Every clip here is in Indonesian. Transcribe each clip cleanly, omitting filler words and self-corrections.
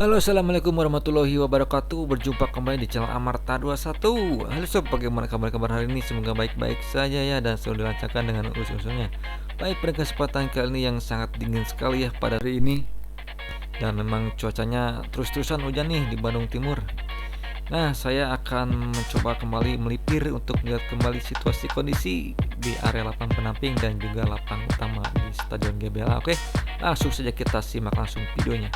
Halo, assalamualaikum warahmatullahi wabarakatuh. Berjumpa kembali di channel Amarta 21. Halo sob, bagaimana kabar-kabar hari ini? Semoga baik-baik saja ya dan selalu dilancarkan dengan urus-urusannya. Baik, pada kesempatan kali ini yang sangat dingin sekali ya pada hari ini. Dan memang cuacanya terus-terusan hujan nih di Bandung Timur. Nah, saya akan mencoba kembali melipir untuk melihat kembali situasi kondisi di area lapang penamping dan juga lapang utama di Stadion GBLA. Oke, langsung saja kita simak langsung videonya.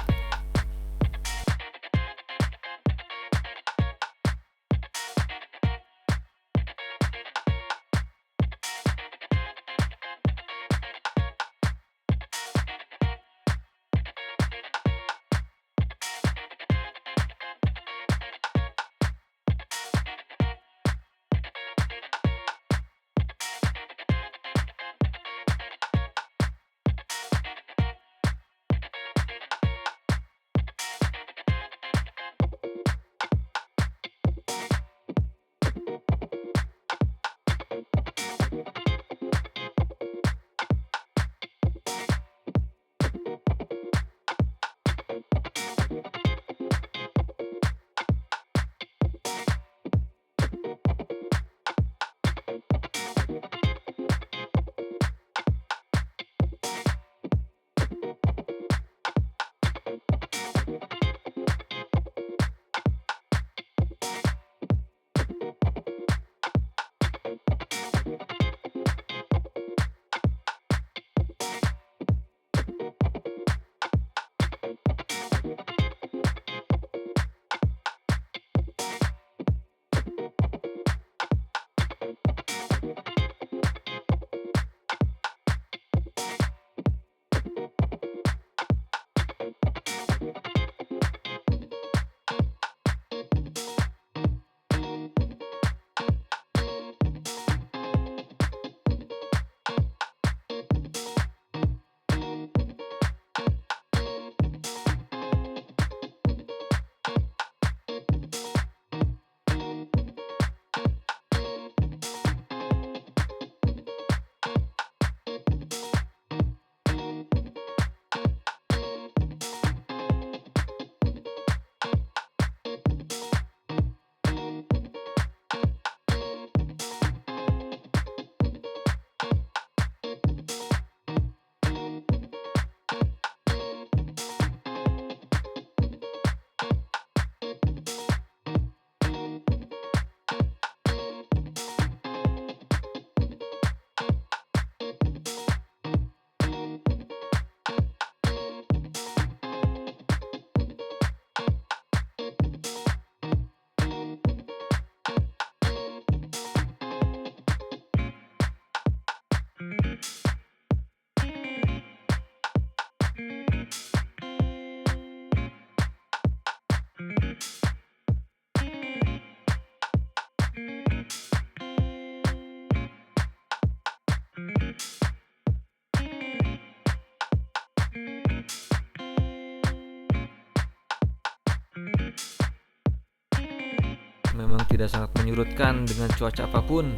Memang tidak sangat menyurutkan dengan cuaca apapun.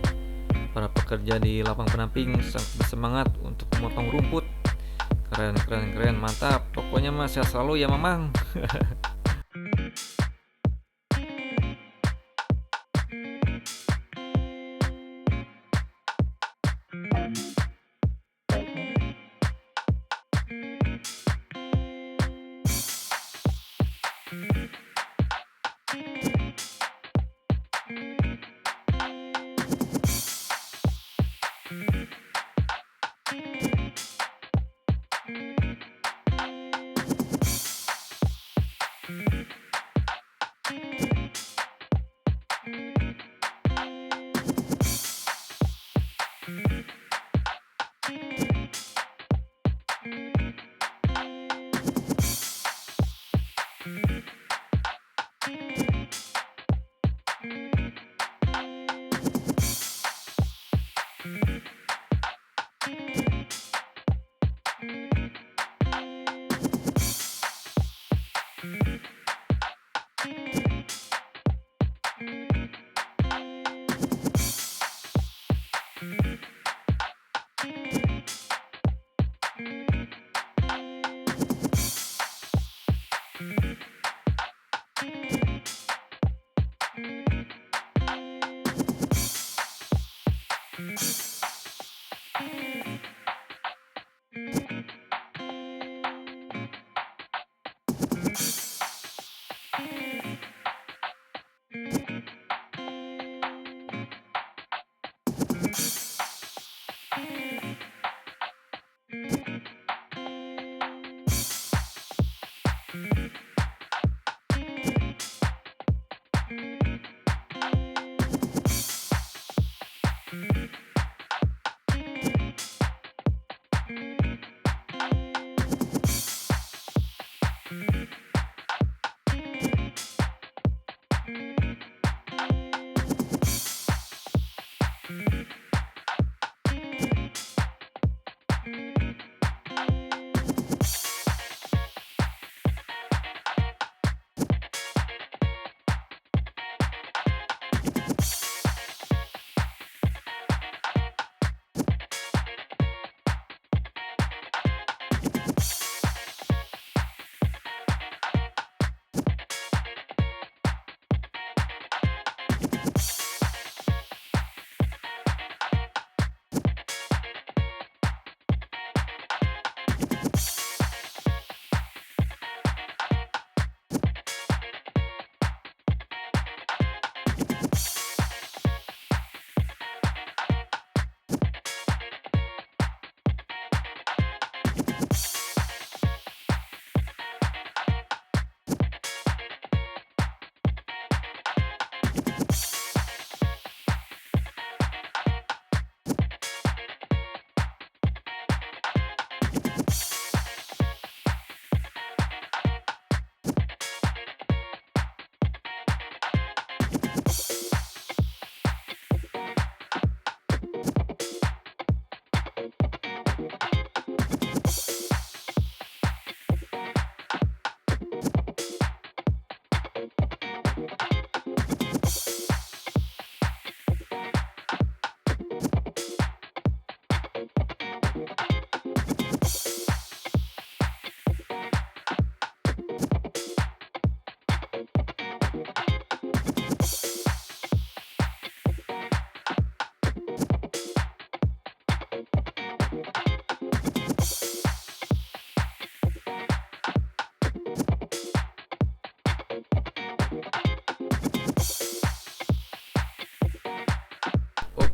Para pekerja di lapang penamping sangat bersemangat untuk memotong rumput. Keren, keren, keren, mantap. Pokoknya mah sehat selalu ya, Mamang.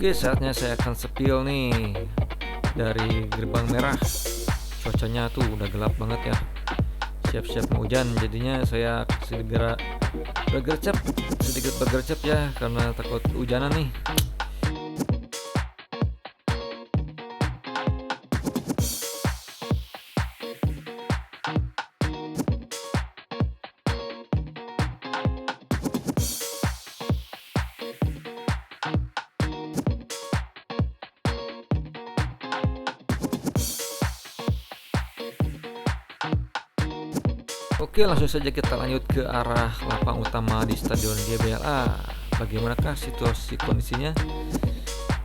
Oke, saatnya saya akan spill nih dari gerbang merah. Cuacanya tuh udah gelap banget ya. Siap-siap mau hujan, jadinya saya segera bergercep, sedikit bergercep ya karena takut hujanan nih. Oke, langsung saja kita lanjut ke arah lapang utama di Stadion GBLA. Bagaimanakah situasi kondisinya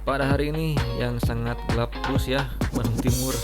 pada hari ini yang sangat gelap terus ya, Bandung Timur.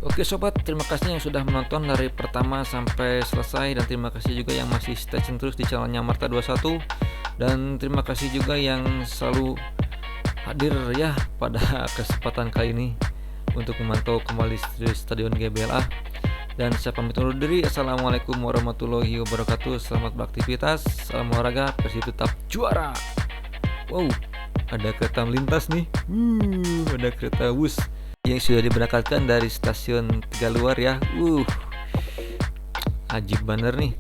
Oke sobat, terima kasih yang sudah menonton dari pertama sampai selesai, dan terima kasih juga yang masih stay tune terus di channelnya Marta 21, dan terima kasih juga yang selalu hadir ya pada kesempatan kali ini untuk memantau kembali Stadion GBLA. Dan saya pamit undur diri. Assalamualaikum warahmatullahi wabarakatuh. Selamat beraktivitas, salam olahraga, Persib tetap juara. Wow, ada kereta melintas nih. Ada kereta bus yang sudah diberangkatkan dari stasiun Tegaluar ya. Ajib bener nih.